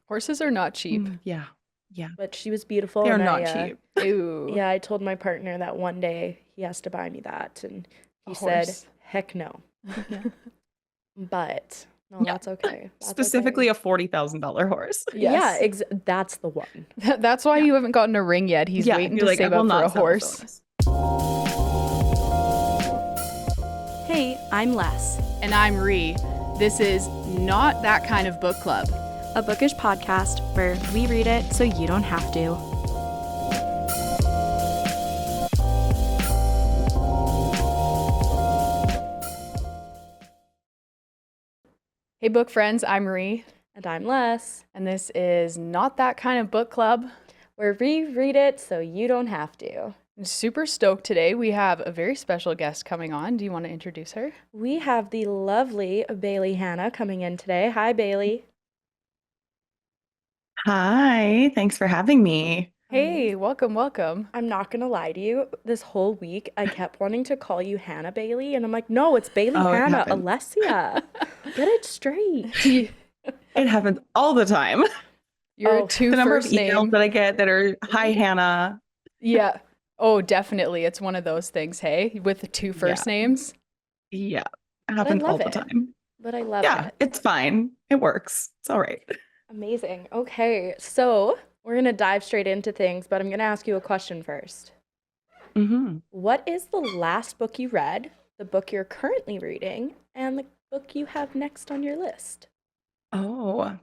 Horses are not cheap. Yeah. Yeah. But she was beautiful. They're and not cheap. Ooh. Yeah, I told my partner that one day he has to buy me that, and he A said, horse. heck no. Yeah. But no, Yeah. that's okay. That's Specifically okay. a $40,000 horse. Yes. Yeah, that's the one. That's why you haven't gotten a ring yet. He's waiting to save I will up for a not sell horse. this Hey, I'm Les, And I'm Ree. This is Not That Kind of Book Club. a bookish podcast where we read it so you don't have to. Hey, book friends, I'm Ree. And I'm Les, And this is Not That Kind of Book Club. where we read it so you don't have to. I'm super stoked today. We have a very special guest coming on. Do you want to introduce her? We have the lovely Bailey Hannah coming in today. Hi, Bailey. Hi. Thanks for having me. Hey, welcome, welcome. I'm not going to lie to you. This whole week, I kept wanting to call you Hannah Bailey, and I'm like, no, it's Bailey Oh, it Hannah, happened. Alessia. Get it straight. It happens all the time. You're Oh, a two The number of first emails name. that I get that are, hi, Hannah. Yeah. Oh, definitely. It's one of those things, hey, with the two first names. Yeah. It happens all love the it. time. But I love Yeah. it. It's fine. It works. It's all right. Amazing. Okay, so we're going to dive straight into things, but I'm going to ask you a question first. Mm-hmm. What is the last book you read, the book you're currently reading, and the book you have next on your list? Oh,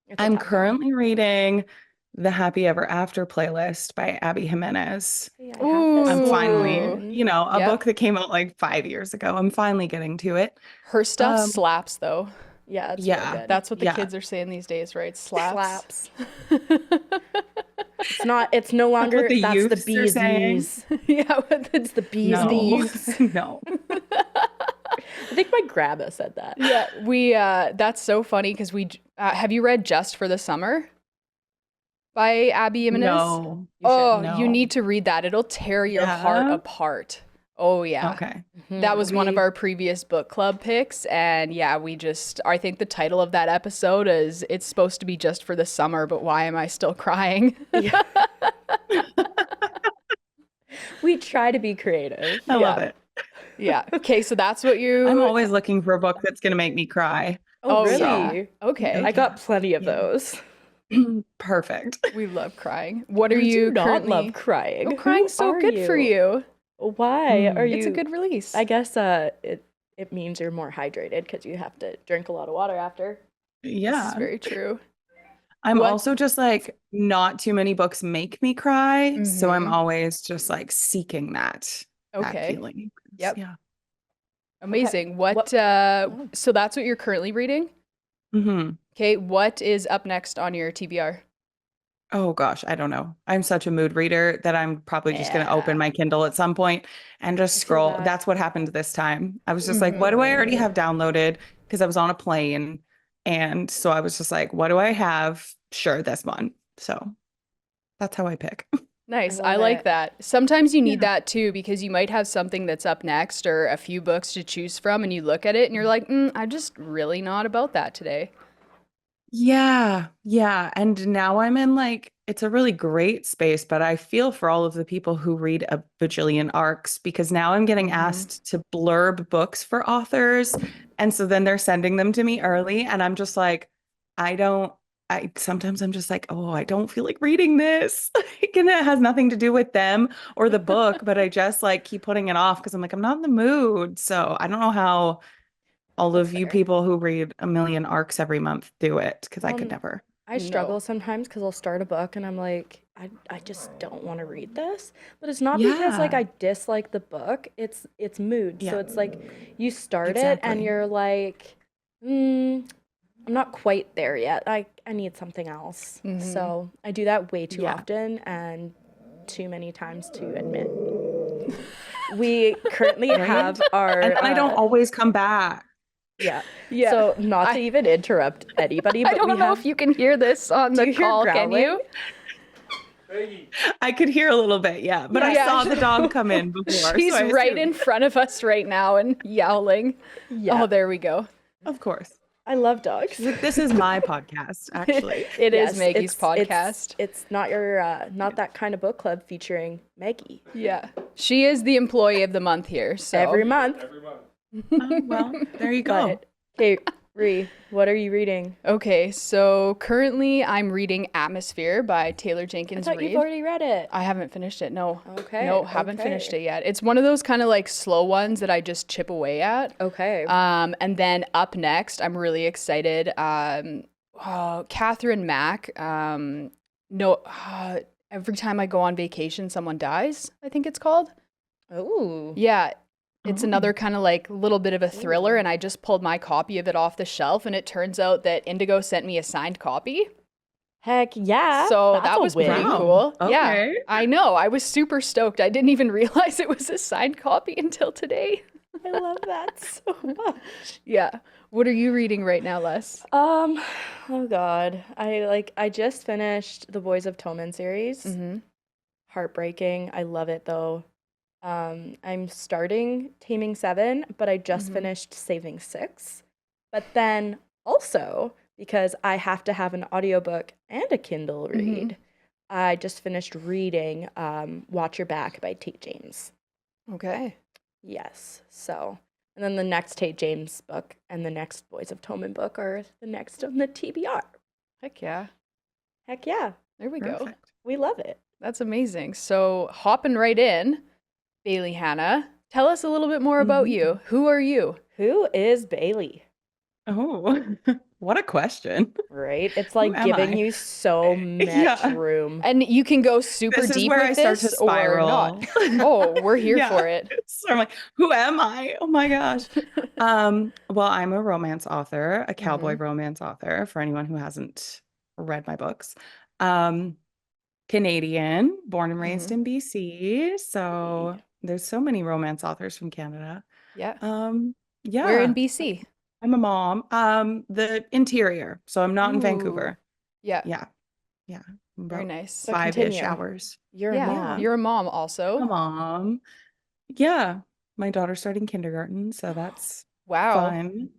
It's a I'm tough one. currently reading the Happy Ever After playlist by Abby Jimenez. Yeah, I have this I'm Ooh. finally, one. a Yep. book that came out like 5 years ago. I'm finally getting to it. Her stuff Um, slaps, though. Yeah, it's Yeah, really good. That's what the Yeah. kids are saying these days, right? Slaps. It's no longer, the that's the youths are bees saying. knees. Yeah, with It's the bees No. knees. No. I think my grandma said that. yeah, we that's so funny because have you read Just for the Summer by Abby Jimenez? No. Oh, No. you need to read that. It'll tear your heart Yeah? apart. Oh yeah. Okay. That was one of our previous book club picks, and yeah, I think the title of that episode is it's supposed to be Just for the Summer, but why am I still crying? We try to be creative. I love it. Yeah. Okay, so that's what you I'm always looking for a book that's going to make me cry. Oh, really? yeah. Okay. I got plenty of Yeah. those. Perfect. We love crying. What are I you do not currently love crying. Oh, crying's so Who good are for you. Why are you? It's a good release. I guess it means you're more hydrated because you have to drink a lot of water after. This Yeah. is very true. I'm What- also just like, not too many books make me cry. So I'm Mhm. always just like seeking that Okay. feeling. Yep. Yeah. Amazing. What- So that's what you're currently reading? Mm-hmm. Okay, what is up next on your TBR? Oh gosh, I don't know. I'm such a mood reader that I'm probably just going to Yeah. open my Kindle at some point and just I feel scroll. that. That's what happened this time. I was just like, what do I already have downloaded? Because I was on a plane. And so I was just like, what do I have? Sure, this one. So that's how I pick. Nice. I I love like it. that. Sometimes you need that too because you might have something that's up next or a few books to choose from and you look at it and you're like, I'm just really not about that today. Yeah. Yeah. And now I'm in like, it's a really great space, but I feel for all of the people who read a bajillion arcs because now I'm getting asked to blurb books for authors. And so then they're sending them to me early. And I'm just like, sometimes I'm just like, oh, I don't feel like reading this. And it has nothing to do with them or the book, but I just like keep putting it off because I'm like, I'm not in the mood. So I don't know how all of you fair. people who read a million arcs every month do it because I could Um, never. I struggle No. sometimes because I'll start a book and I'm like, I just don't want to read this. But it's not because like Yeah. I dislike the book. It's mood. So Yeah. it's like you start it and Exactly. you're like, I'm not quite there yet. I need something else. So I do that way too Yeah. often and too many times to admit. We currently have our And then I don't always come back. yeah. Yeah. So not to even interrupt anybody, but I don't we know have if you can hear this on the you hear call, can growling? you? I could hear a little bit, yeah. But I Yeah. saw the dog come in before. She's so I right assumed. in front of us right now and yowling. Yeah. Oh, there we go. Of course. I love dogs. She's like, this is my podcast, actually. It is Yes, Maggie's it's- podcast. It's not your not that kind of book club featuring Maggie. Yeah. She is the employee of the month here. So Every month. Oh, well, there you go. But okay, Ree, what are you reading? Okay, so currently I'm reading Atmosphere by Taylor I Jenkins thought Reid. you've already read it. I haven't finished it. No. Okay. No, haven't okay. finished it yet. It's one of those kind of like slow ones that I just chip away at. Okay. And then up next, I'm really excited. Catherine Mack. Every time I go on vacation, someone dies, I think it's called. Ooh. Yeah. It's another kind of like little bit of a thriller, and I just pulled my copy of it off the shelf, and it turns out that Indigo sent me a signed copy. Heck yeah. So That's that a was win. pretty Wow. cool. Yeah, Okay. I know. I was super stoked. I didn't even realize it was a signed copy until today. I love that so much. Yeah. What are you reading right now, Les? Oh God. I just finished the Boys of Toman series. Mm-hmm. Heartbreaking. I love it though. I'm starting Taming 7, but I just finished Saving 6. But then also, because I have to have an audiobook and a Kindle read, I just finished reading Watch Your Back by Tate James. Okay. Yes. So, and then the next Tate James book and the next Boys of Toman book are the next on the TBR. Heck yeah. Heck yeah. There we go. Perfect. We love it. That's amazing. So hopping right in, Bailey Hannah, tell us a little bit more about you. Who are you? Who is Bailey? Oh, what a question. Right? It's like am giving I? you so much Yeah. room. And you can go super This is deep where with I start to this or spiral. not. Oh, we're here Yeah. for it. So I'm like, who am I? Oh my gosh. Well, I'm a romance author, a cowboy romance author, for anyone who hasn't read my books. Canadian, born and raised in BC. So there's so many romance authors from Canada. Yeah. Yeah. We're in BC. I'm a mom. The interior. So I'm not in Vancouver. Yeah. Yeah. Yeah. Very About nice. So 5-ish continue. hours. You're Yeah. a mom. You're a mom also. I'm a mom. Yeah. My daughter's starting kindergarten, so that's Wow. fun.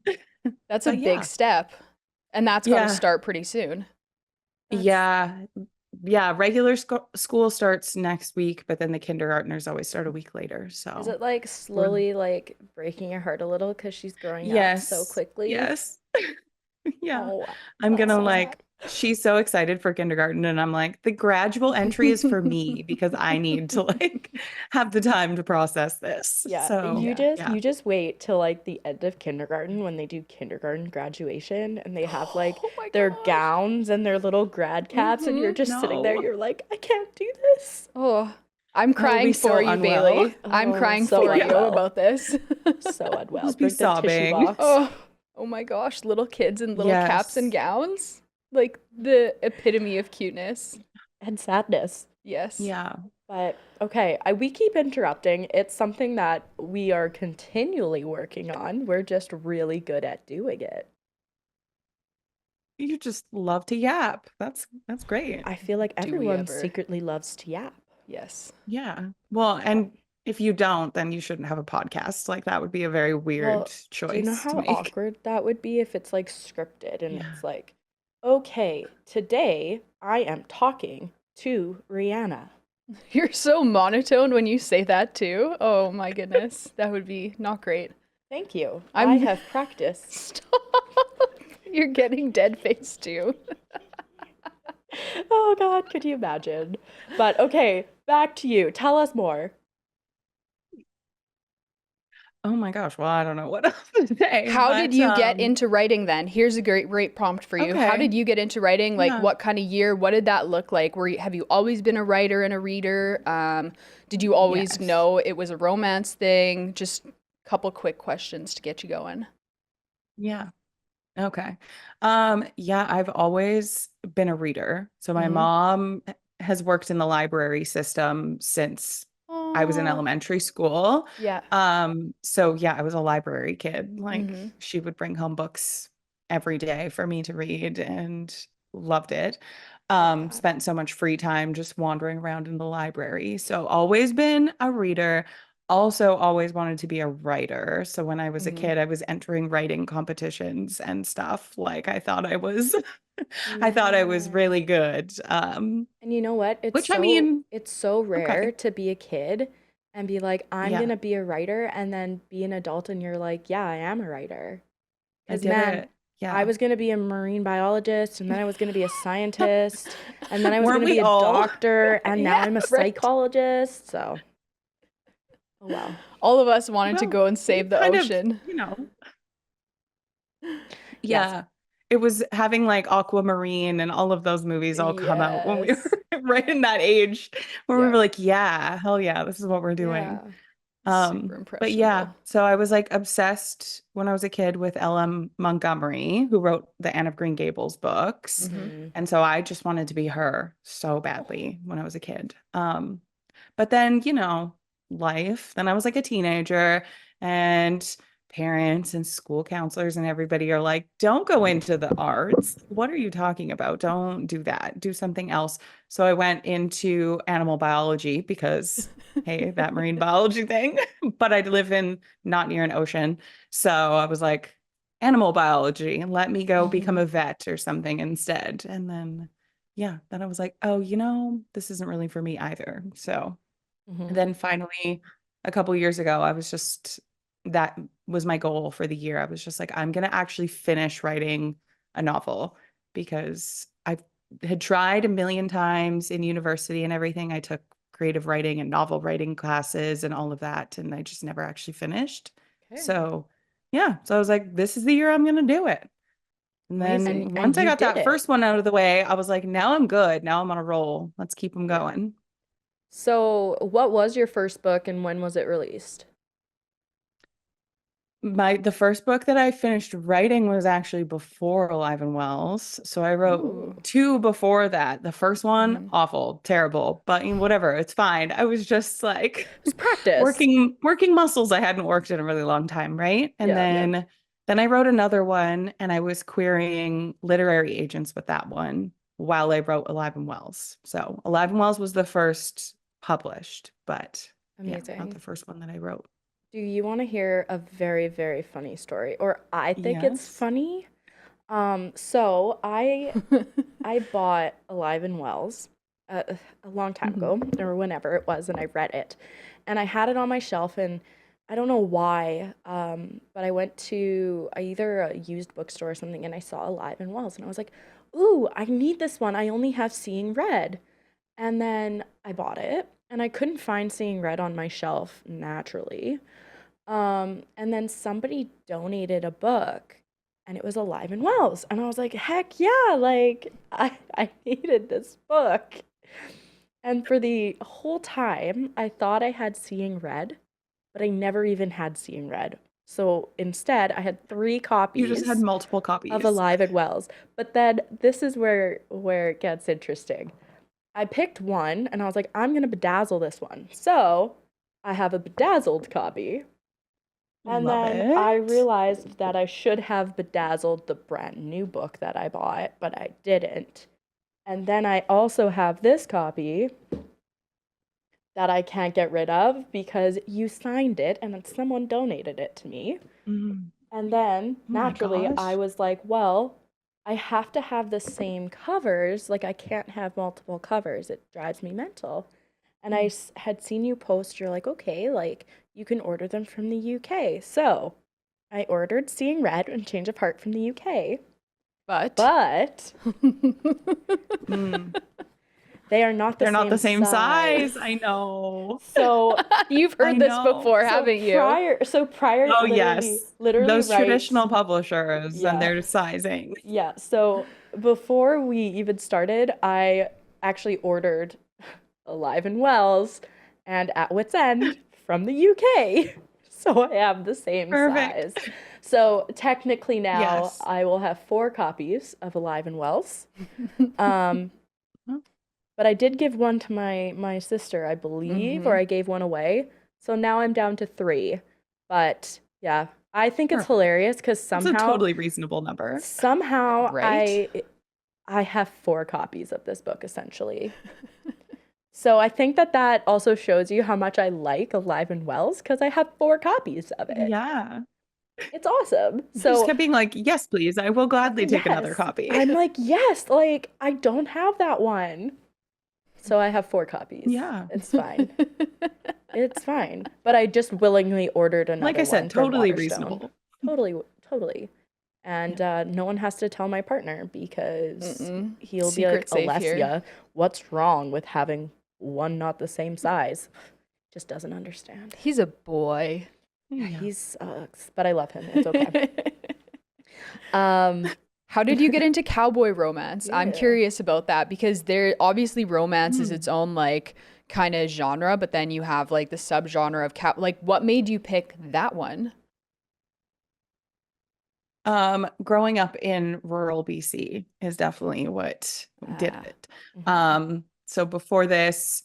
That's a But big yeah. step. And that's got Yeah. to start pretty soon. Yeah. Yeah. Regular school starts next week, but then the kindergartners always start a week later. So Is it like slowly like breaking your heart a little because she's growing up yes. so quickly? Yes. Yeah. Oh, I'm that's gonna so like, she's so excited for kindergarten, and I'm like, the gradual entry is for me because I need to like have the time to process this. yeah. So You just wait till like the end of kindergarten when they do kindergarten graduation and they have like Oh my their gosh. gowns and their little grad caps and you're just sitting there, No. you're like, I can't do this. Oh, I'm be crying so for you, unwell. Bailey. I'm Oh, crying so for you unwell. about this. So unwell. Just be Bring the tissue sobbing. box. Oh my gosh, little kids in little caps and gowns. Like the epitome of cuteness. And sadness. Yes. yeah. But okay, we keep interrupting. It's something that we are continually working on. We're just really good at doing it. You just love to yap. That's great. I feel like Do we everyone ever? secretly loves to yap. Yes. Yeah. Well, and if you don't, then you shouldn't have a podcast. Like that would be a very weird Well, choice Do you know to how make. awkward that would be if it's like scripted and Yeah. it's like, okay, today I am talking to Rihanna. You're so monotone when you say that too. Oh my goodness. That would be not great. Thank you. I'm- I have practiced. Stop. You're getting dead face too. Oh God, could you imagine? But okay, back to you. Tell us more. Oh my gosh. Well, I don't know what else to say. How did you get but, into writing then? Here's a great prompt for you. How Okay. did you get into writing? Like Yeah. what kind of year? What did that look like? Have you always been a writer and a reader? Did you always Yes. know it was a romance thing? Just a couple quick questions to get you going. Yeah. Okay. Yeah, I've always been a reader. So my Mhm. mom has worked in the library system since I was in Aw. elementary school. Yeah. So yeah, I was a library kid. Like Mhm. she would bring home books every day for me to read and loved it. that. Spent so much free time just wandering around in the library. So always been a reader, also always wanted to be a writer. So when I was a Mhm. kid, I was entering writing competitions and stuff. Like I thought I was I thought I was Yeah. really good. And you know what? Which I mean, It's so rare okay. to be a kid and be like, I'm Yeah, gonna be a writer, and then be an adult and you're like, yeah, I am a writer. I Because did man, it. I Yeah. was gonna be a marine biologist, and then I was gonna be a scientist, and then I was Weren't gonna we be a all? doctor, and now Yeah, I'm a right. psychologist. So, oh wow. All of us wanted to Well, go and we save the kind of, ocean. Yes. yeah. It was having like Aquamarine and all of those movies all come out when we were Yes. right in that age where we Yeah. were like, yeah, hell yeah, this is what we're doing. Yeah. Super But yeah, impressionable. so I was like obsessed when I was a kid with L.M. Montgomery, who wrote the Anne of Green Gables books. Hmm. Mm. And so I just wanted to be her so Oh. badly when I was a kid. But then, life, then I was like a teenager and parents and school counselors and everybody are like, don't go into the arts. What are you talking about? Don't do that. Do something else. So I went into animal biology because, hey, that marine biology thing. But I live in not near an ocean. So I was like, animal biology, let me go become a vet or something instead. And then, yeah, then I was like, oh, this isn't really for me either. So and Mhm. then finally, a couple years ago, that was my goal for the year. I was just like, I'm going to actually finish writing a novel because I had tried a million times in university and everything. I took creative writing and novel writing classes and all of that, and I just never actually finished. Okay. So, yeah. So I was like, this is the year I'm going to do it. And Amazing. then And once I you got did that it. first one out of the way, I was like, now I'm good. Now I'm on a roll. Let's keep them Yeah. going. So, what was your first book and when was it released? The first book that I finished writing was actually before Alive and Wells. So I wrote Oh. Ooh. two before that. The first one, Hmm. awful, terrible, but whatever, it's fine. I was just like It's practice. working muscles I hadn't worked in a really long time, right? And Yeah. Yep. then I wrote another one and I was querying literary agents with that one while I wrote Alive and Wells. So Alive and Wells was the first published, but yeah, not the Amazing. first one that I wrote. Do you want to hear a very, very funny story? Or I think it's Yes. funny. So I bought Alive and Wells a long time Mhm. ago, or whenever it was, and I read it. And I had it on my shelf, and I don't know why, but I went to either a used bookstore or something, and I saw Alive and Wells, and I was like, ooh, I need this one. I only have Seeing Red. And then I bought it, and I couldn't find Seeing Red on my shelf naturally. And then somebody donated a book and it was Alive and Wells. And I was like, heck yeah, like I needed this book. And for the whole time, I thought I had Seeing Red, but I never even had Seeing Red. So instead, I had three You just had copies multiple of copies. Alive and Wells. But then this is where it gets interesting. I picked one and I was like, I'm gonna bedazzle this one. So I have a bedazzled copy. And Love then I it. realized that I should have bedazzled the brand new book that I bought, but I didn't. And then I also have this copy that I can't get rid of because you signed it and then someone donated it to me. Mm. And then Oh my naturally I gosh. was like, well, I have to have the same covers. Like I can't have multiple covers. It drives me mental. And I had seen you post, you're like, okay, like you can order them from the UK. So I ordered Seeing Red and Change of Heart from the UK, But but Mm. they are not the They're not same the same size. size. I know. So you've I heard this know. before, haven't you? prior Oh, literally yes. literally Those writes, traditional publishers and yeah. their sizing. Yeah, so before we even started, I actually ordered Alive and Wells and At Wit's End from the UK. So I have the same size. Perfect. So technically now Yes. I will have 4 copies of Alive and Wells. Um, but I did give one to my sister, I believe, or Hmm. I gave one away. So now I'm down to 3. But yeah, I think it's Perfect. hilarious because That's a somehow totally reasonable number. somehow Right? I have 4 copies of this book essentially. So I think that also shows you how much I like Alive and Wells because I have 4 copies of it. Yeah. It's awesome. You just So kept being like, yes, please. I will gladly take another yes, copy. I'm like, yes, like I don't have that one. So I have 4 copies. Yeah. It's fine. It's fine. But I just willingly ordered another Like I said, one from totally Waterstone. reasonable. Totally. And no one has to tell my partner because he'll be Secret like, safe here. Alessia, what's wrong with having one not the same size? Just doesn't understand. He's a boy. Yeah, Yeah. he sucks, but I love him. It's okay. How did you get into cowboy romance? I'm Yeah. curious about that because there obviously romance is its own like kind of genre, but then you have like the subgenre of like what made you pick that one? Growing up in rural BC is definitely what did Ah. it. So before this,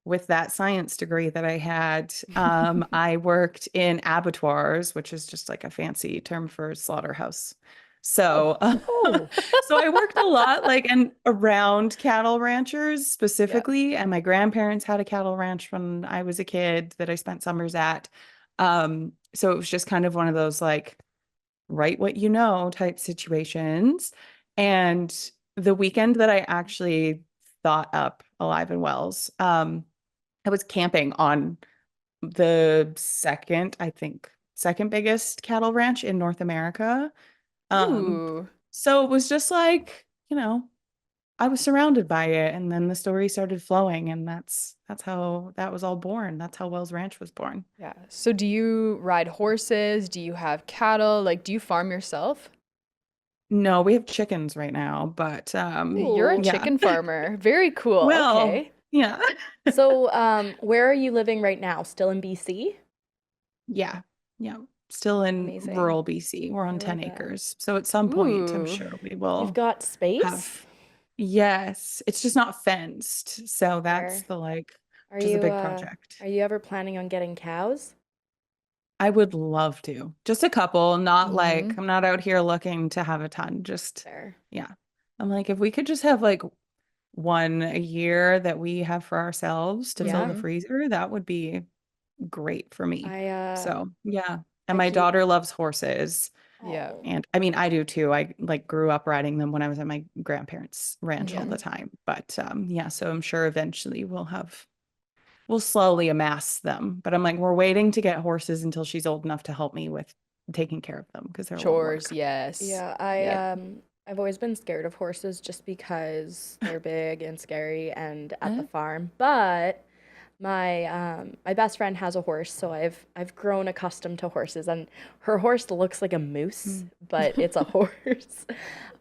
with that science degree that I had, I worked in abattoirs, which is just like a fancy term for slaughterhouse. So, Oh. so I worked a lot like and around cattle ranchers specifically, and my grandparents had a cattle ranch when I was a kid that I spent summers at. So it was just kind of one of those like write what you know type situations. And the weekend that I actually thought up Alive and Wells, I was camping on the second biggest cattle ranch in North America. Ooh. So it was just like, I was surrounded by it, and then the story started flowing, and that's how that was all born. That's how Wells Ranch was born. Yeah. So do you ride horses? Do you have cattle? Like, do you farm yourself? No, we have chickens right now, but You're a Ooh. chicken farmer. Very cool. Well, Okay. yeah. So, where are you living right now? Still in BC? Yeah. Yeah. Still in Amazing. rural BC. We're I on love 10 that. acres. So at some point, I'm Ooh. sure we You've will got space? have. Yes. It's just not fenced. So that's Fair. which is a big project. Are you ever planning on getting cows? I would love to. Just a couple, not like Mhm. I'm not out here looking to have a ton. Just, Fair. yeah. I'm like, if we could just have like one a year that we have for ourselves to fill the Yeah. freezer, that would be great for me. So, yeah. And I my keep- daughter loves horses. Yeah. Oh. And I mean, I do too. I like grew up riding them when I was at my grandparents' ranch all Mhm. the time. But yeah, so I'm sure eventually we'll slowly amass them. But I'm like, we're waiting to get horses until she's old enough to help me with taking care of them because they're a lot of Chores, work. yes. Yeah, Yeah. I've always been scared of horses just because they're big and scary and at the Eh? farm. But my best friend has a horse, so I've grown accustomed to horses, and her horse looks like a moose, but it's a horse.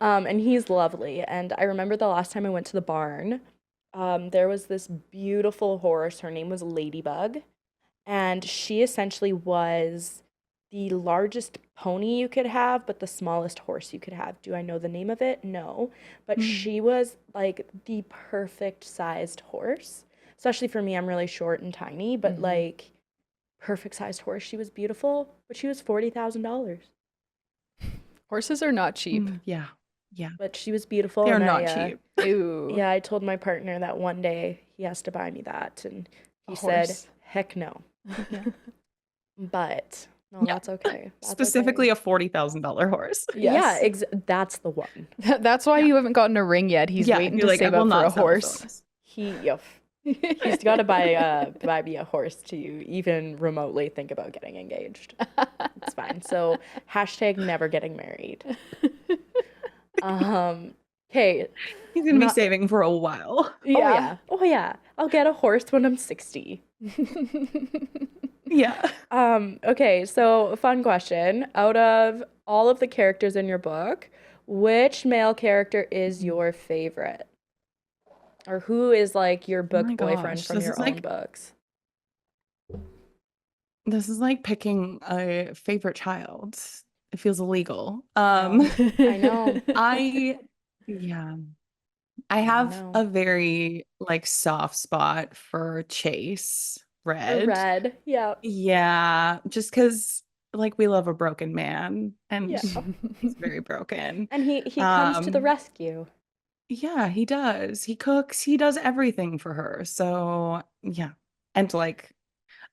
And he's lovely. And I remember the last time I went to the barn, there was this beautiful horse. Her name was Ladybug, and she essentially was the largest pony you could have, but the smallest horse you could have. Do I know the name of it? No. But she was like the perfect sized horse. Especially for me, I'm really short and tiny, but like perfect sized horse. She was beautiful, but she was $40,000. Horses are not cheap. Yeah. Yeah. But she was beautiful. They're and not I, cheap. Ooh. Yeah, I told my partner that one day he has to buy me that, and he A said, horse. "Heck no." But no, Yeah. that's okay. That's Specifically okay. a $40,000 horse. Yeah, Yes. that's the one. That's why you haven't gotten a ring yet. He's Yeah, waiting you're to like, I save will up for not a sell this horse. He's got to buy me a horse to even remotely think about getting engaged. It's fine. So hashtag never getting married. Okay. He's gonna be saving for a while. Yeah. Oh yeah. I'll get a horse when I'm 60. Yeah. Okay, so fun question. Out of all of the characters in your book, which male character is your favorite? Or who is like your book my boyfriend gosh, from this your is own like- books? This is like picking a favorite child. It feels illegal. I know. Yeah. I have know. a very like soft spot for Chase Or Red. Red. Yeah. Yeah, just because like we love a broken man and Yeah. he's very broken. And he comes to the Um, rescue. Yeah, he does. He cooks, he does everything for her. So, yeah. And like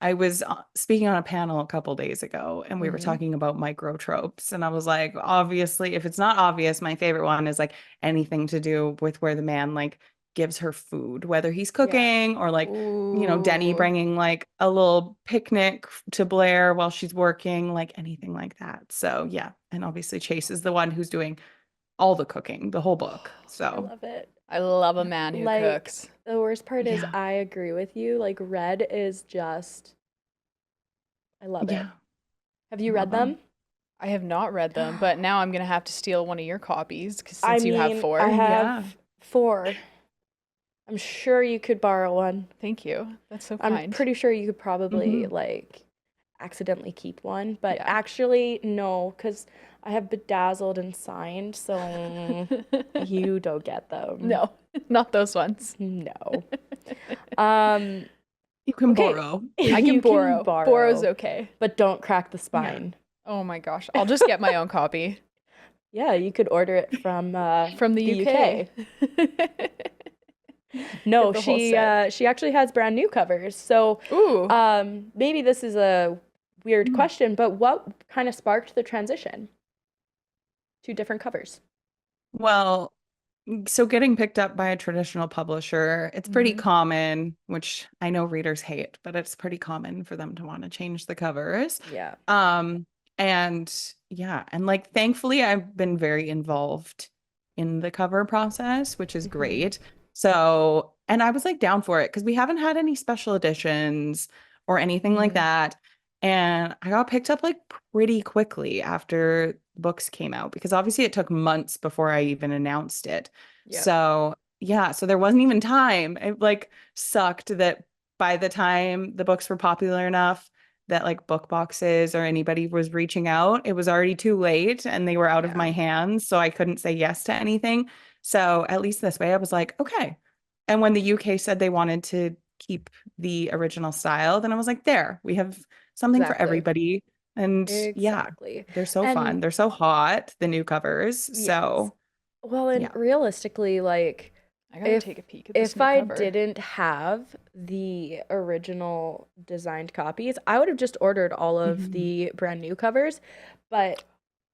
I was speaking on a panel a couple days ago and we were Mm-hmm. talking about micro tropes. And I was like, obviously, if it's not obvious, my favorite one is like anything to do with where the man like gives her food, whether he's Yeah. cooking or like, Denny Ooh. bringing like a little picnic to Blair while she's working, like anything like that. So, yeah. And obviously, Chase is the one who's doing all the cooking, the whole book. I So, love it. I love a yeah. man who Like, cooks. the worst part is Yeah. I agree with you. Like, Red is just, I love it. Yeah. Have you Love read him. them? I have not read them, but now I'm gonna have to steal one of your copies I since you have mean, I 4. Yeah. have 4. I'm sure you could borrow one. Thank you. That's so I'm kind. pretty sure you could probably Mhm. like accidentally keep one, but Yeah. actually no, because I have bedazzled and signed, so you don't get them. No, not those ones. No. Um, You can okay. borrow. I can You borrow. Borrow's borrow, okay. but don't crack the spine. Oh my gosh. I'll just get my own copy Yeah, you could order it from from the UK. No, Get the whole set. she actually has brand new covers. So Ooh. maybe this is a weird question, but what kind of sparked the transition to different covers? Well, so getting picked up by a traditional publisher, it's pretty Mhm. common, which I know readers hate, but it's pretty common for them to want to change the covers. Yeah. Um, and yeah, and like thankfully I've been very involved in the cover process, which is Mhm. great. So, and I was like down for it because we haven't had any special editions or anything like Mhm. that. And I got picked up like pretty quickly after books came out because obviously it took months before I even announced it. Yeah. So, yeah, so there wasn't even time. It like sucked that by the time the books were popular enough that like book boxes or anybody was reaching out, it was already too late and they were out of Yeah. my hands. So I couldn't say yes to anything. So at least this way I was like, okay. And when the UK said they wanted to keep the original style, then I was like, there, we have something for Exactly. everybody. And yeah, Exactly. they're so And fun. They're so hot, the new covers. yes. So Well, and yeah. realistically, like I gotta take a peek at this if new I cover. didn't have the original designed copies, I would have just ordered all of Mhm. the brand new covers. But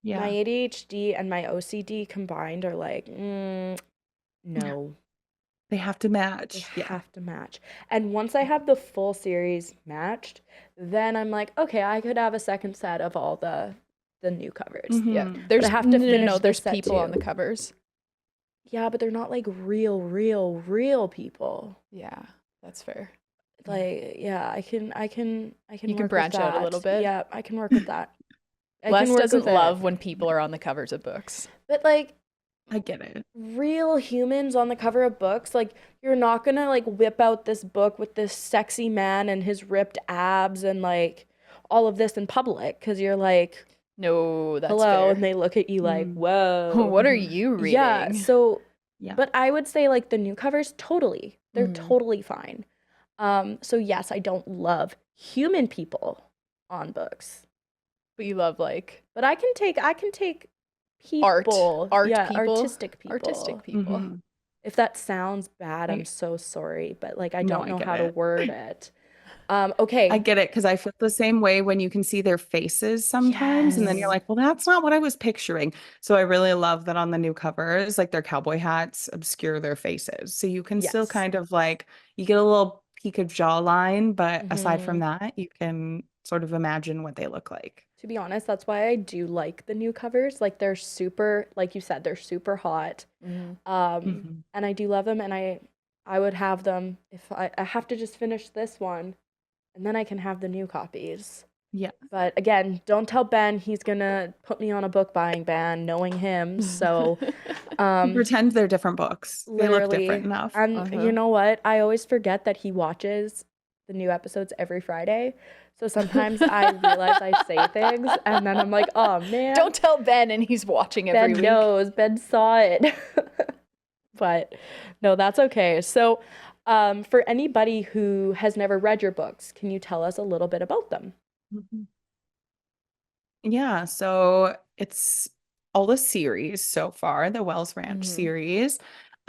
my Yeah. ADHD and my OCD combined are like, no, They have to they match. Yeah. have to match. And once I have the full series matched, then I'm like, okay, I could have a second set of all the new covers. Yeah. Mhm. There's I have to no, finish there's this set people on the too. covers. Yeah, but they're not like real people. Yeah, that's fair. Like, yeah, I can You can work with branch out a little that. bit. Yeah, I can work with that. I Les can work doesn't with love it. when people are on the covers of books. But like I get it. real humans on the cover of books, like you're not gonna like whip out this book with this sexy man and his ripped abs and like all of this in public because you're like, No, that's hello, fair. and they look at you like, Mm. whoa. What are you reading? Yeah, so Yeah. but I would say like the new covers, totally. They're Mhm. totally fine. So yes, I don't love human people on books, But you love like but I can take art people, yeah, people, artistic people. artistic people. Mhm. If that sounds bad, I'm I- so sorry, but like I No, don't I know get how to it. word it. I Okay. get it because I feel the same way when you can see their faces sometimes, and then you're Yes. like, well, that's not what I was picturing. So I really love that on the new covers, like their cowboy hats obscure their faces. So you can still Yes. kind of like, you get a little peek of jawline, but aside from Mhm. that, you can sort of imagine what they look like. To be honest, that's why I do like the new covers. Like they're super, like you said, they're super hot. Mhm. Mhm. And I do love them, and I would have them if I have to just finish this one, and then I can have the new copies. Yeah. But again, don't tell Ben, he's gonna put me on a book buying ban, knowing him. So, Pretend they're different books. They look different literally, enough. and you know what? I always forget that he watches the new episodes every Friday. So sometimes I realize I say things, and then I'm like, oh man, Don't tell Ben, and he's watching every Ben week. knows. Ben saw it. But no, that's okay. So, for anybody who has never read your books, can you tell us a little bit about them? Mhm. Yeah, so it's all the series so far, the Wells Ranch Mhm. series.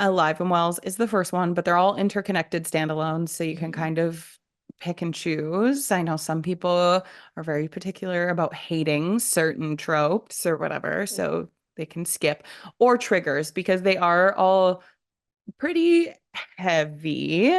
Alive and Wells is the first one, but they're all interconnected standalones, so you can kind of pick and choose. I know some people are very particular about hating certain tropes or whatever, so they can skip, or triggers, because they are all pretty heavy,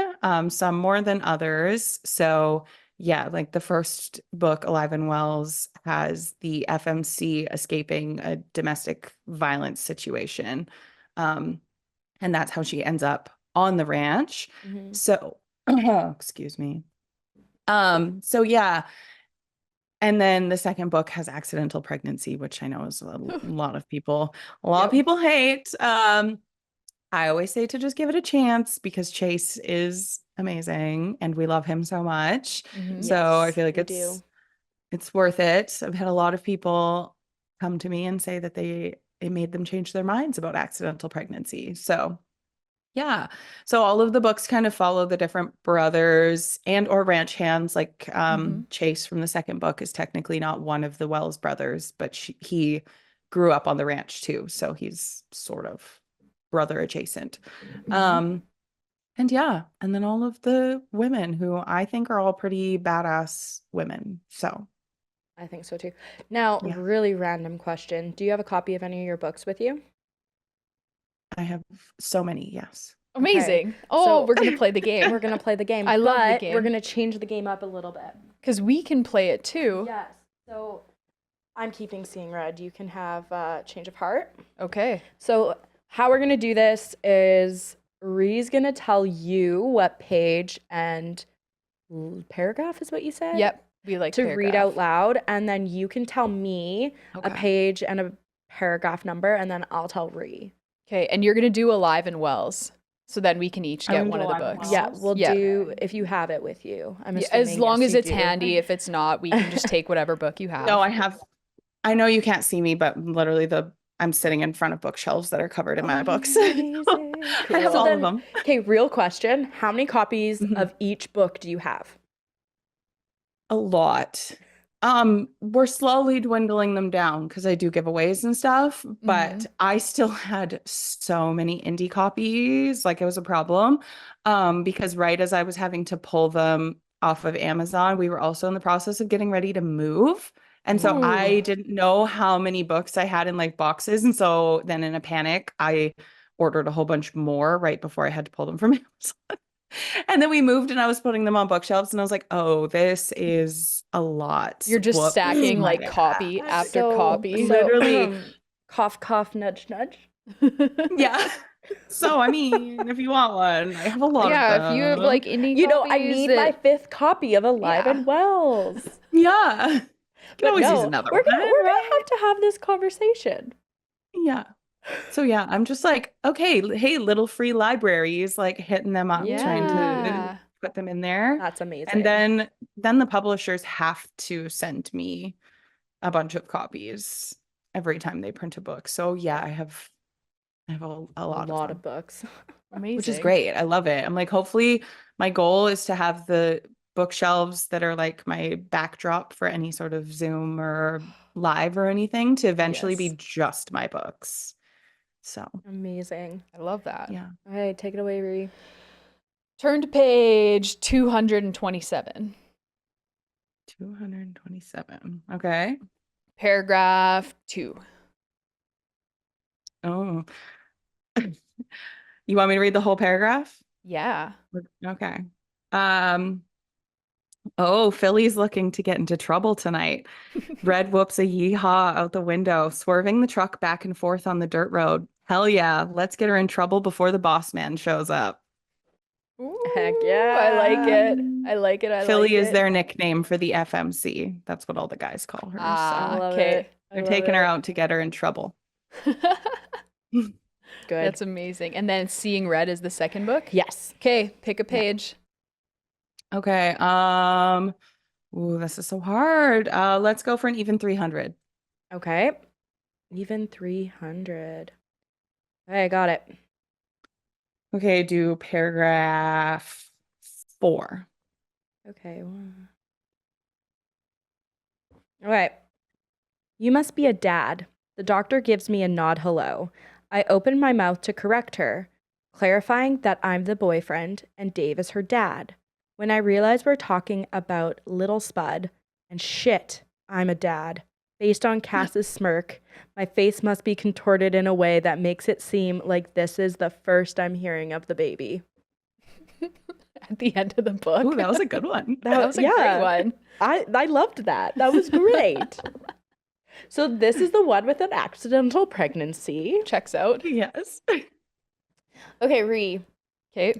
some more than others. So yeah, like the first book, Alive and Wells, has the FMC escaping a domestic violence situation. And that's how she ends up on the ranch. Mhm. So, excuse me. So yeah. And then the second book has accidental pregnancy, which I know is a lot of people, hate. I always say to just give it a chance because Chase is amazing and we love him so much. So I Yes, feel like we do. it's worth it. I've had a lot of people come to me and say that it made them change their minds about accidental pregnancy. So yeah. So all of the books kind of follow the different brothers and or ranch hands. Like Chase from the second book is technically not one of the Wells brothers, but he grew up on the ranch too. So he's sort of brother adjacent. And yeah, and then all of the women who I think are all pretty badass women. So I think so too. Now, yeah, really random question. Do you have a copy of any of your books with you? I have so many. Yes. Amazing. Okay, Oh, so we're going to play the game. we're going to play the game. I love the but game. We're going to change the game up a little bit. Because we can play it too. Yes. So I'm keeping Seeing Red. You can have Change of Heart. Okay. So how we're going to do this is Ree's going to tell you what page and paragraph is what you said? Yep. We like to read out loud, and then you can tell me a page and a paragraph number, and then I'll tell Ree. Okay, and you're going to do Alive and Wells. So then we can each get one of the books. Yeah, we'll do if you have it with you. I'm assuming, as long yes, as you it's do. handy. If it's not, we can just take whatever book you have. No, I know you can't see me, but literally I'm sitting in front of bookshelves that are covered in my books. I have all of them. Okay, real question. How many copies of each book do you have? A lot. We're slowly dwindling them down because I do giveaways and stuff, but I still had so many indie copies, like it was a problem. Because right as I was having to pull them off of Amazon, we were also in the process of getting ready to move. And so I didn't know how many books I had in like boxes. And so then in a panic, I ordered a whole bunch more right before I had to pull them from Amazon. And then we moved and I was putting them on bookshelves and I was like, oh, this is a lot. You're just stacking my like bad. copy after copy. Literally. Cough, cough, nudge, nudge. Yeah. So, I mean, if you want one, I have a lot of them. Yeah, if you have like indie You know, I copies need that- my 5th copy of Alive and Wells. Yeah. You can always use another we're one. gonna have to have this conversation. Yeah. So yeah, I'm just like, okay, hey, little free libraries, like hitting them up, trying to put them in there. That's amazing. And then the publishers have to send me a bunch of copies every time they print a book. So yeah, I have a lot of books. Amazing. Which is great. I love it. I'm like, hopefully my goal is to have the bookshelves that are like my backdrop for any sort of Zoom or live or anything to eventually be just my books. So amazing. I love that. Yeah. All right, take it away, Ree. Turn to page 227. 227. Okay. Paragraph 2. Oh. You want me to read the whole paragraph? Yeah. Okay. Oh, Philly's looking to get into trouble tonight. Red whoops a yeehaw out the window, swerving the truck back and forth on the dirt road. Hell yeah, let's get her in trouble before the boss man shows up. Ooh, Heck yeah. I like it. I like it. Philly is their nickname for the FMC. That's what all the guys call her. I love okay. it. They're taking her out to get her in trouble. Good. That's amazing. And then Seeing Red is the second book? Yes. Okay, pick a page. Okay. Ooh, this is so hard. Let's go for an even 300. Okay. Even 300. Okay, I got it. Okay, do paragraph 4. Okay. All right. You must be a dad. The doctor gives me a nod hello. I open my mouth to correct her. clarifying that I'm the boyfriend and Dave is her dad. When I realize we're talking about little Spud, and shit, I'm a dad. Based on Cass's smirk, my face must be contorted in a way that makes it seem like this is the first I'm hearing of the baby. At the end of the book. Ooh, that was a good one. That was a great one. I loved that. That was great. So this is the one with an accidental pregnancy. Checks out. Yes. Okay, Ree. Okay.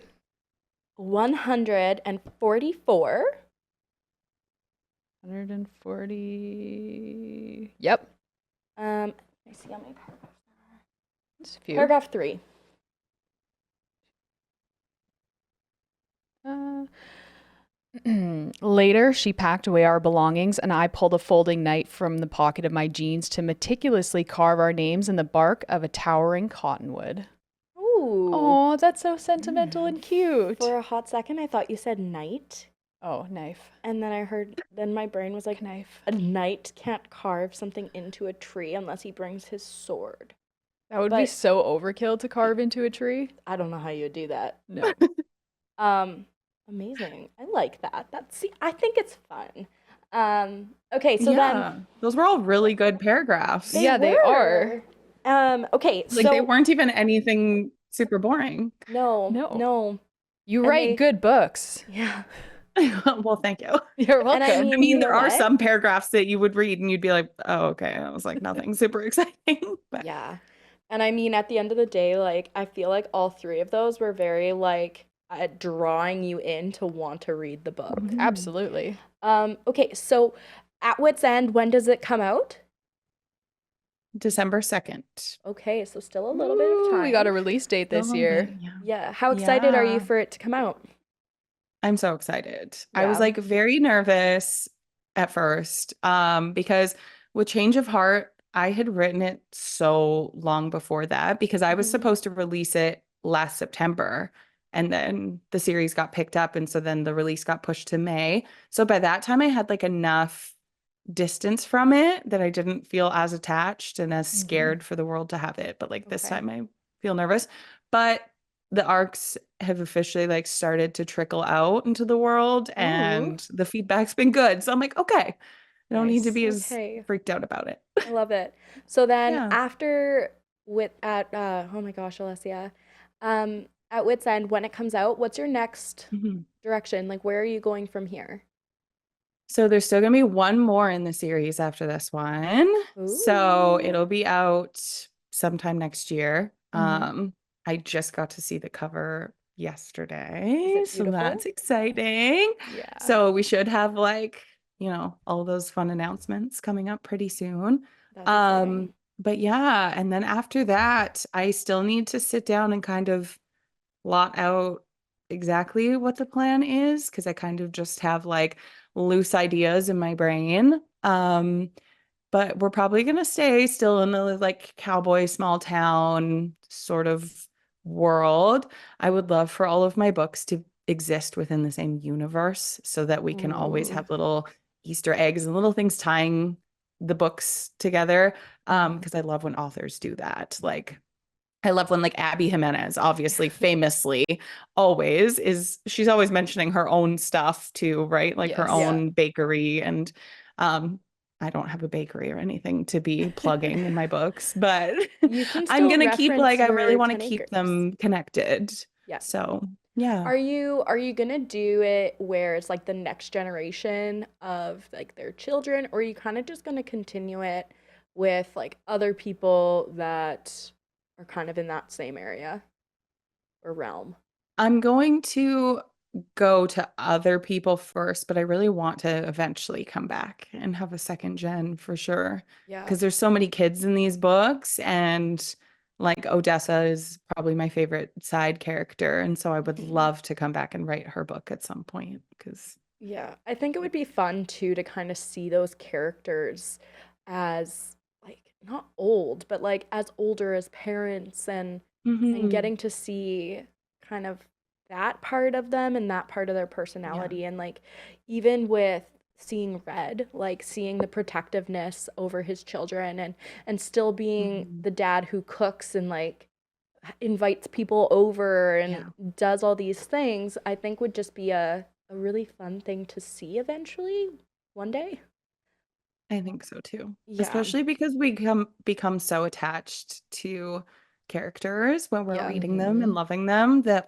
144. 140. Yep. I see how many paragraphs there are. Just a few. Paragraph 3. Later, she packed away our belongings, and I pulled a folding knife from the pocket of my jeans to meticulously carve our names in the bark of a towering cottonwood. Ooh. Oh, that's so sentimental and cute. For a hot second, I thought you said knight. Oh, knife. And then my brain was like, Knife. a knight can't carve something into a tree unless he brings his sword. That would be so overkill to carve into a tree. I don't know how you would do that. No. Amazing. I like that. I think it's fun. Okay, so then those were all really good paragraphs. They are. Okay, Like they weren't even anything super boring. No. You write good books. Yeah. Well, thank you. You're welcome. And I mean, you know there are what? some paragraphs that you would read and you'd be like, oh, okay. That was like nothing super exciting. But Yeah. And I mean, at the end of the day, like, I feel like all 3 of those were very, like, drawing you in to want to read the book. Absolutely. Okay, so At Wit's End, when does it come out? December 2nd. Okay, so still a little bit of time. We got a release date this year. Yeah. How excited are you Yeah. for it to come out? I'm so excited. I was Yeah. like very nervous at first because with Change of Heart, I had written it so long before that because I was supposed to release it last September and then the series got picked up and so then the release got pushed to May. So by that time I had like enough distance from it that I didn't feel as attached and as scared for the world to have it. But like this Okay. time I feel nervous. But the arcs have officially like started to trickle out into the world and the feedback's been good. So I'm like, okay, I don't need to Nice. be as Okay. freaked out about it. I love it. So then Yeah. after oh my gosh, Alessia, At Wit's End, when it comes out, what's your next direction? Like, where are you going from here? So there's still gonna be one more in the series after this one. So it'll be out sometime next year. I just got to see the cover yesterday. Is it So beautiful? that's exciting. Yeah. So we should have like, all those fun announcements coming up pretty soon. That's exciting. But yeah, and then after that, I still need to sit down and kind of plot out exactly what the plan is because I kind of just have like loose ideas in my brain. But we're probably gonna stay still in the like cowboy small town sort of world. I would love for all of my books to exist within the same universe so that we can always have little Easter eggs and little things tying the books together. Because I love when authors do that. Like I love when like Abby Jimenez, obviously famously she's always mentioning her own stuff too, right? Like her Yes. own bakery. And I don't have a bakery or anything to be plugging in my books, but You can I'm still gonna keep reference I really your want to 10 keep acres. them connected. Yeah. So yeah. Are you gonna do it where it's like the next generation of like their children, or are you kind of just gonna continue it with like other people that are kind of in that same area or realm? I'm going to go to other people first, but I really want to eventually come back and have a second gen for sure. Yeah. Because there's so many kids in these books, and like Odessa is probably my favorite side character. And so I would love to come back and write her book at some point because Yeah, I think it would be fun too to kind of see those characters as like not old, but like as older as parents and getting to see kind of that part of them and that part of their personality and like even with seeing Red, like seeing the protectiveness over his children and still being the dad who cooks and like invites people over and Yeah. does all these things, I think would just be a really fun thing to see eventually one day. I think so too. Yeah. Especially because we become so attached to characters when we're Yeah. reading them and loving them that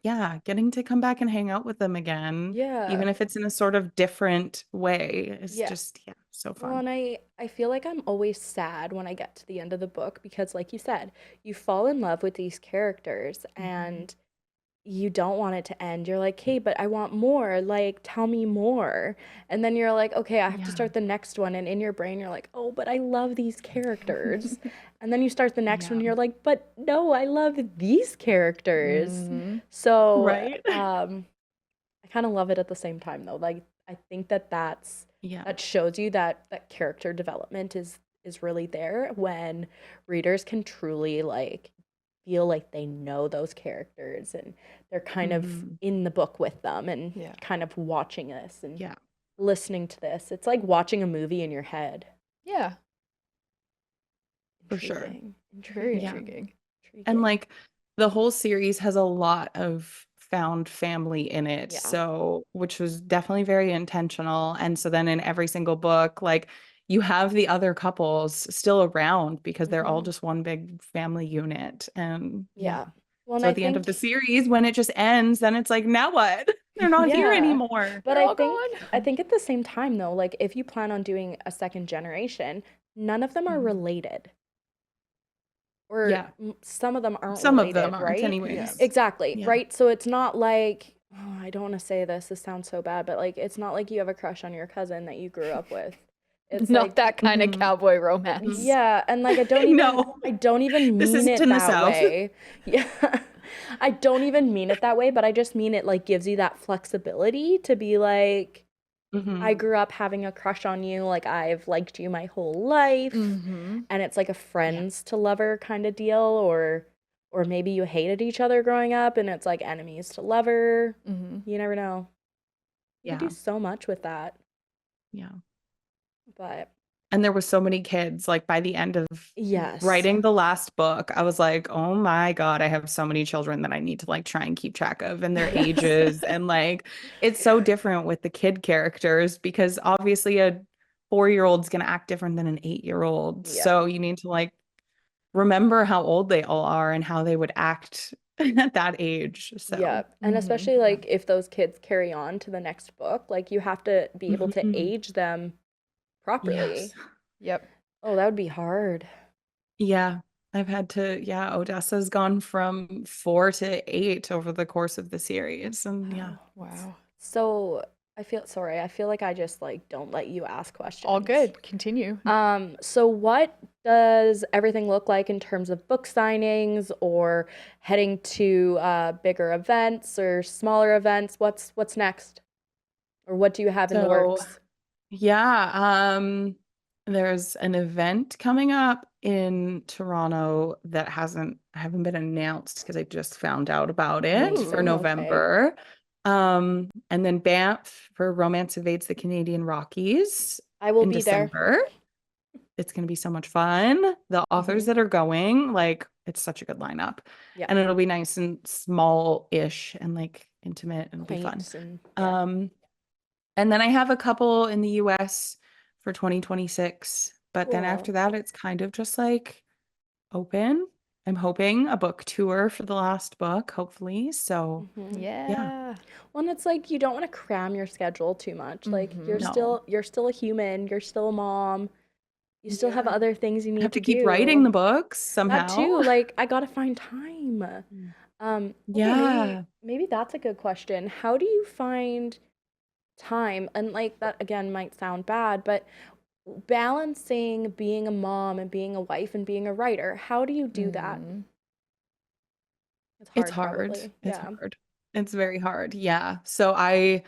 Yeah. getting to come back and hang out with them again, Yeah. even if it's in a sort of different way, is Yeah. just so Well, fun. and I feel like I'm always sad when I get to the end of the book because, like you said, you fall in love with these characters and you don't want it to end. You're like, hey, but I want more. Like, tell me more. And then you're like, okay, I have to Yeah. start the next one. And in your brain, you're like, oh, but I love these characters. And then you start the next one, and Yeah. you're like, but no, I love these characters. Mhm. So, Right? I kind of love it at the same time, though. Like, I think that Yeah. shows you that character development is really there when readers can truly like feel like they know those characters and they're kind of Mhm. in the book with them and Yeah. kind of watching this and Yeah. listening to this. It's like watching a movie in your head. Yeah. For sure. Intriguing. Very Yeah. intriguing. And like the whole series has a lot of found family in it. Yeah. So, which was definitely very intentional. And so then in every single book, like you have the other couples still around because they're all Mhm. just one big family unit. And Yeah. Well, and So I at the end of the think series, when it just ends, then it's like, now what? They're not here Yeah. anymore. But They're I all think gone. at the same time though, like if you plan on doing a second generation, none of them are Mhm. related. Or Yeah. some of them aren't Some of them related, aren't right? anyways. Exactly, Yeah. right? So it's not like, oh, I don't want to say this. This sounds so bad, but like it's not like you have a crush on your cousin that you grew up with. It's Not like that kind of Mhm. cowboy romance. yeah, and like I don't even No. This mean isn't it in the that South. way. Yeah. I don't even mean it that way, but I just mean it like gives you that flexibility to be like Mhm. I grew up having a crush on you, like I've liked you my whole life. Mm-hmm. And it's like a friends to lover kind of deal or maybe you hated each other growing up and it's like enemies to lover. Mm-hmm. You never know. You can Yeah. do so much with that. Yeah. But And there were so many kids, like by the end of yes. writing the last book, I was like, oh my God, I have so many children that I need to like try and keep track of and their Yes. ages. And like, it's so different with the kid characters because obviously a 4-year-old's going to act different than an 8-year-old. Yeah. So you need to like remember how old they all are and how they would act at that age. So, Yeah. And especially like if those kids carry on to the next book, like you have to be able to Mhm. age them properly. Yes. Yep. Oh, that would be hard. Yeah. I've had to, Odessa's gone from 4 to 8 over the course of the series. And yeah. Wow. So I feel like I just like don't let you ask questions. All good. Continue. So what does everything look like in terms of book signings or heading to bigger events or smaller events? What's next? Or what do you have in the works? Yeah, there's an event coming up in Toronto that haven't been announced because I just found out about it Ooh, for okay. November. And then Banff for Romance Evades the Canadian Rockies I will in be there. December. It's going to be so much fun. The authors that are going, like, it's such a good lineup. Yeah. And it'll be nice and small-ish and like intimate and be fun. Quaint and yeah. And then I have a couple in the US for 2026, but then after Cool. that, it's kind of just like open. I'm hoping a book tour for the last book, hopefully. So, Mhm. Yeah. Well, and it's like you don't want to cram your schedule too much. Like Mhm. No. you're still a human, you're still a mom. You still have Yeah. other things you I need have to to keep writing the do. books That somehow. too, like I gotta find time. Okay, Yeah. maybe that's a good question. How do you find time? And like that again might sound bad, but balancing being a mom and being a wife and being a writer, how do you do that? Mhm. It's Hard, hard. probably. It's Yeah. hard. It's very hard. Yeah. So I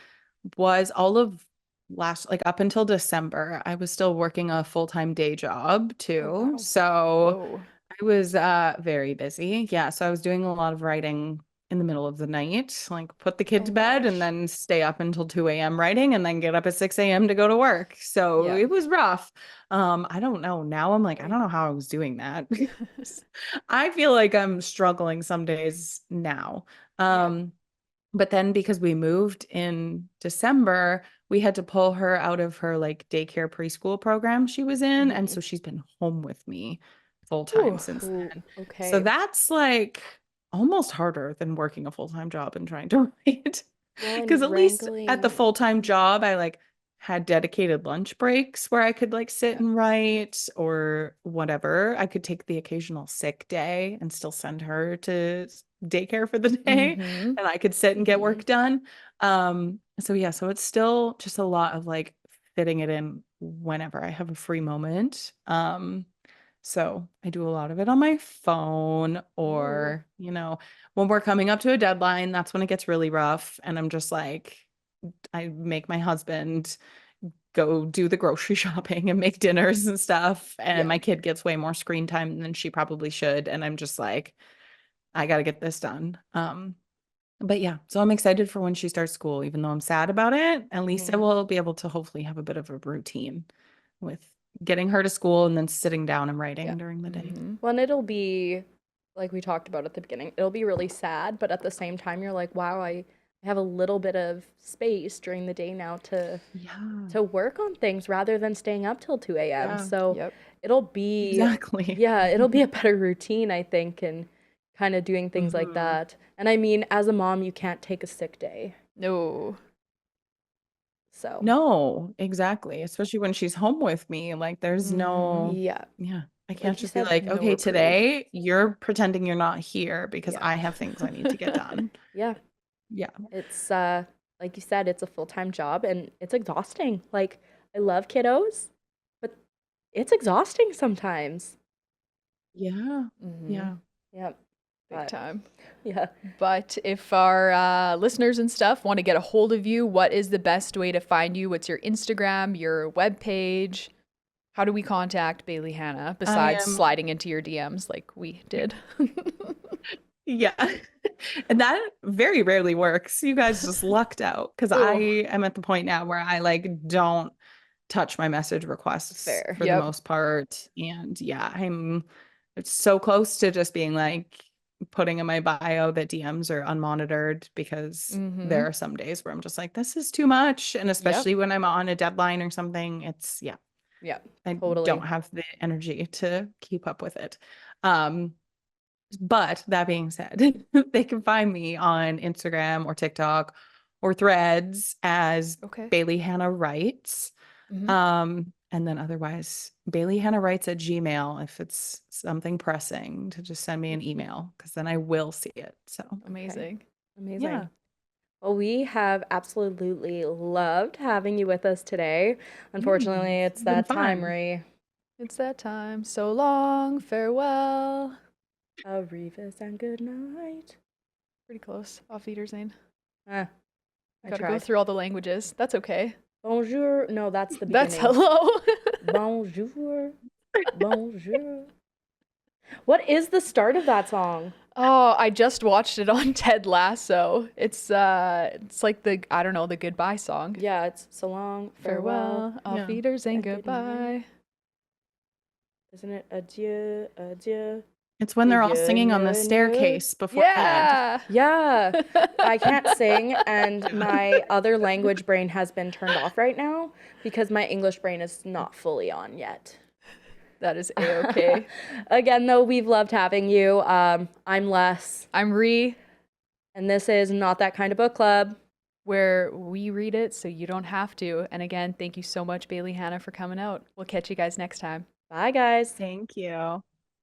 was all of last, like up until December, I was still working a full-time day job too. wow. So Whoa. I was very busy. Yeah. So I was doing a lot of writing in the middle of the night, like put the kid Oh to bed and gosh. then stay up until 2 a.m. writing and then get up at 6 a.m. to go to work. So Yeah. it was rough. I don't know. Now I'm like, I Right. don't know how I was doing that. I feel like I'm struggling some days now. But then because we moved in December, we had to pull her out of her like daycare preschool program she was in. And so she's been home with me full time Ooh. since Ooh, then. So okay. that's like almost harder than working a full-time job and trying to write. Well, Because and at least at the wrangling. full-time job, I like had dedicated lunch breaks where I could like sit Yeah. and write or whatever. I could take the occasional sick day and still send her to daycare for the day Mm-hmm. and I could sit and get work done. So yeah, so it's still just a lot of like fitting it in whenever I have a free moment. So I do a lot of it on my phone Ooh. or, when we're coming up to a deadline, that's when it gets really rough. And I'm just like, I make my husband go do the grocery shopping and make dinners and stuff. And Yeah. my kid gets way more screen time than she probably should. And I'm just like, I got to get this done. But yeah, so I'm excited for when she starts school, even though I'm sad about it. At least I will be able to hopefully have a bit of a routine with getting her to school and then sitting down and writing Yeah. during the day. Well, and it'll be like we talked about at the beginning. It'll be really sad, but at the same time, you're like, wow, I have a little bit of space during the day now Yeah, to work on things rather than staying up till 2 a.m. yeah, So Yep. it'll be, exactly. yeah, it'll be a better routine, I think, and kind of doing things like that. And I mean, as a mom, you can't take a sick day. No. So, No, exactly. Especially when she's home with me. Like there's no, yeah, yeah. I can't like you just be said, like, No okay, reprieve. today you're pretending you're not here because Yeah. I have things I need to get done. yeah, Yeah. it's like you said, it's a full-time job and it's exhausting. Like, I love kiddos, but it's exhausting sometimes. Yeah. Mm-hmm. Yeah. Yep. Big But time. yeah. But if our listeners and stuff want to get a hold of you, what is the best way to find you? What's your Instagram, your webpage? How do we contact Bailey Hannah I besides am, sliding into your DMs like we did? yeah. And that very rarely works. You guys just lucked out because I Oh, am at the point now where I like don't touch my message requests Fair. for the yep. most part. And yeah, I'm it's so close to just being like putting in my bio that DMs are unmonitored because Mm-hmm. there are some days where I'm just like, this is too much. And Yep. especially when I'm on a deadline or something, yeah, Yep. I Totally. don't have the energy to keep up with it. Um, but that being said, they can find me on Instagram or TikTok or Threads as Okay. Bailey Hannah Writes. Mm-hmm. And then otherwise, Bailey Hannah Writes at Gmail if it's something pressing to just send me an email because then I will see it. So Amazing. Amazing. yeah. Well, we have absolutely loved having you with us today. Unfortunately, it's It's been that time, fun. Ray. It's that time. So long. Farewell. Arrivederci and good night. Pretty close. Auf Wiedersehen. I Gotta go tried. through all the languages. That's okay. Bonjour. No, that's the That's beginning. hello. Bonjour. Bonjour. What is the start of that song? Oh, I just watched it on Ted Lasso. It's like I don't know, the goodbye song. Yeah, it's so long, farewell. Farewell, auf Yeah. Wiedersehen, and good goodbye. Isn't it adieu, adieu? It's when they're all Yeah, singing on the no, no. staircase before bed. Yeah. Yeah, I can't sing, and my other language brain has been turned off right now because my English brain is not fully on yet. That is A-okay. Again, though, we've loved having you. I'm Les, I'm Ree, and this is Not That Kind of Book Club. where we read it so you don't have to. And again, thank you so much, Bailey Hannah, for coming out. We'll catch you guys next time. Bye, guys. Thank you.